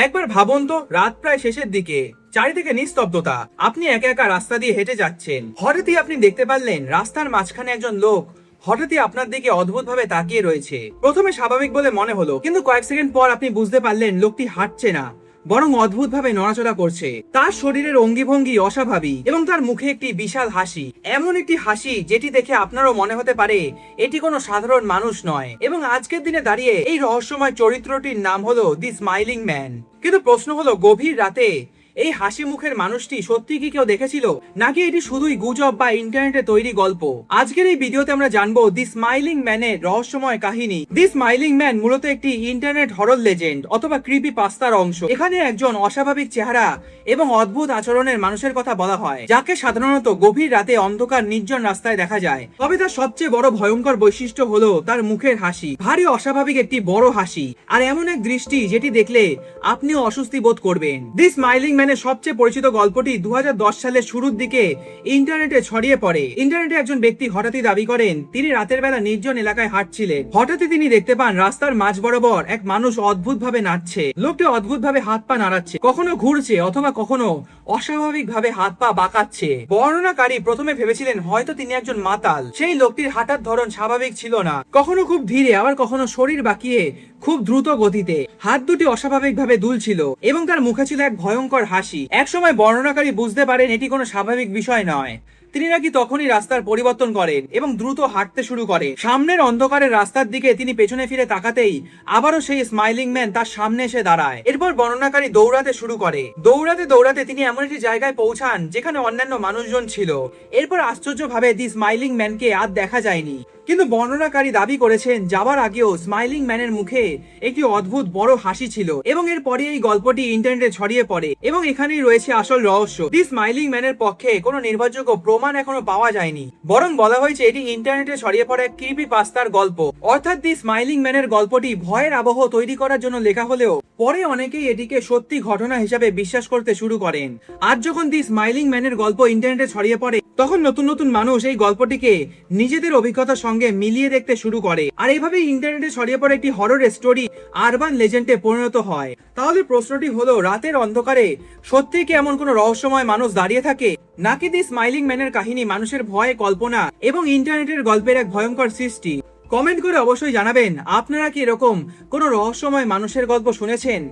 একবার ভাবুন তো, রাত প্রায় শেষের দিকে, চারিদিকে নিস্তব্ধতা, আপনি একা একা রাস্তা দিয়ে হেঁটে যাচ্ছেন। হঠাৎই আপনি দেখতে পারলেন রাস্তার মাঝখানে একজন লোক হঠাৎই আপনার দিকে অদ্ভুতভাবে তাকিয়ে রয়েছে। প্রথমে স্বাভাবিক বলে মনে হলো, কিন্তু কয়েক সেকেন্ড পর আপনি বুঝতে পারলেন লোকটি হাঁটছে না, বরং অদ্ভুতভাবে নড়াচড়া করছে। তার শরীরের অঙ্গিভঙ্গি অস্বাভাবিক এবং তার মুখে একটি বিশাল হাসি, এমন একটি হাসি যেটি দেখে আপনারও মনে হতে পারে এটি কোনো সাধারণ মানুষ নয়। এবং আজকের দিনে দাঁড়িয়ে এই রহস্যময় চরিত্রটির নাম হলো দি স্মাইলিং ম্যান। কিন্তু প্রশ্ন হলো, গভীর রাতে এই হাসি মুখের মানুষটি সত্যি কি কেউ দেখেছিল, নাকি এটি শুধুই গুজব বা ইন্টারনেটে তৈরি গল্প? আজকের এই ভিডিওতে আমরা জানবো দি স্মাইলিং ম্যানের রহস্যময় কাহিনী। দি স্মাইলিং ম্যান মূলত একটি ইন্টারনেট হরর লেজেন্ড অথবা ক্রিপি পাস্তার অংশ। এখানে একজন অস্বাভাবিক চেহারা এবং অদ্ভুত আচরণের মানুষের কথা বলা হয়, যাকে সাধারণত গভীর রাতে অন্ধকার নির্জন রাস্তায় দেখা যায়। তবে তার সবচেয়ে বড় ভয়ঙ্কর বৈশিষ্ট্য হলো তার মুখের হাসি, ভারী অস্বাভাবিক একটি বড় হাসি, আর এমন এক দৃষ্টি যেটি দেখলে আপনিও অস্বস্তি বোধ করবেন। দি স্মাইলিং ম্যানের সবচেয়ে পরিচিত গল্পটি 2010 সালের শুরুর দিকে ইন্টারনেটে ছড়িয়ে পড়ে। ইন্টারনেটে একজন ব্যক্তি হঠাৎই দাবি করেন তিনি রাতের বেলা নির্জন এলাকায় হাঁটছিলেন। হঠাৎই তিনি দেখতে পান রাস্তার মাঝ বরাবর এক মানুষ অদ্ভুতভাবে নাচছে। লোকটি অদ্ভুতভাবে হাত পা নাড়াচ্ছে, কখনো ঘুরছে অথবা কখনো অস্বাভাবিকভাবে হাত পা বাঁকাচ্ছে। বর্ণনাকারী প্রথমে ভেবেছিলেন হয়তো তিনি একজন মাতাল। সেই লোকটির হাঁটার ধরন স্বাভাবিক ছিল না, কখনো খুব ধীরে, আবার কখনো শরীর বাঁকিয়ে খুব দ্রুত গতিতে। হাত দুটি অস্বাভাবিকভাবে দুলছিল এবং তার মুখে ছিল এক ভয়ঙ্কর হাসি। একসময় বর্ণনাকারী বুঝতে পারেন এটি কোনো স্বাভাবিক বিষয় নয়। তিনি নাকি তখনই রাস্তার পরিবর্তন করেন এবং দ্রুত হাঁটতে শুরু করে। সামনের অন্ধকারের রাস্তার দিকে তিনি পেছনে ফিরে তাকাতেই আবারও সেই স্মাইলিং ম্যান তার সামনে এসে দাঁড়ায়। এরপর বর্ণনাকারী দৌড়াতে শুরু করে। দৌড়াতে দৌড়াতে তিনি এমন একটি জায়গায় পৌঁছান যেখানে অন্যান্য মানুষজন ছিল। এরপর আশ্চর্যভাবে দি স্মাইলিং ম্যানকে আর দেখা যায়নি, কিন্তু বর্ণনাকারী দাবি করেছেন যাওয়ার আগেও স্মাইলিং ম্যানের মুখে একটি অদ্ভুত বড় হাসি ছিল। এবং এরপরে এই গল্পটি ইন্টারনেটে ছড়িয়ে পড়ে এবং এখানেই রয়েছে আসল রহস্য। দি স্মাইলিং ম্যানের পক্ষে কোনো নির্ভরযোগ্য প্রমাণ এখনো পাওয়া যায়নি, বরং বলা হয়েছে এটি ইন্টারনেটে ছড়িয়ে পড়া এক ক্রিপি পাস্তার গল্প। অর্থাৎ দি স্মাইলিং ম্যানের গল্পটি ভয়ের আবহ তৈরি করার জন্য লেখা হলেও পরে অনেকেই এটিকে সত্যি ঘটনা হিসাবে বিশ্বাস করতে শুরু করেন। আজ যখন দি স্মাইলিং ম্যানের গল্প ইন্টারনেটে ছড়িয়ে পড়ে, তখন নতুন নতুন মানুষ এই গল্পটিকে নিজেদের অভিজ্ঞতার সঙ্গে মিলিয়ে দেখতে শুরু করে, আর এইভাবেই ইন্টারনেটে ছড়িয়ে পড়ে একটি হরর স্টোরি আরবান লেজেন্ডে পরিণত হয়। তাহলে প্রশ্নটি হলো, রাতের অন্ধকারে সত্যি কি এমন কোনো রহস্যময় মানুষ দাঁড়িয়ে থাকে, নাকি দি স্মাইলিং ম্যানের কাহিনী মানুষের ভয়, কল্পনা এবং ইন্টারনেটের গল্পের এক ভয়ঙ্কর সৃষ্টি? কমেন্ট করে অবশ্যই জানাবেন আপনারা কি এরকম কোনো রহস্যময় মানুষের গল্প শুনেছেন।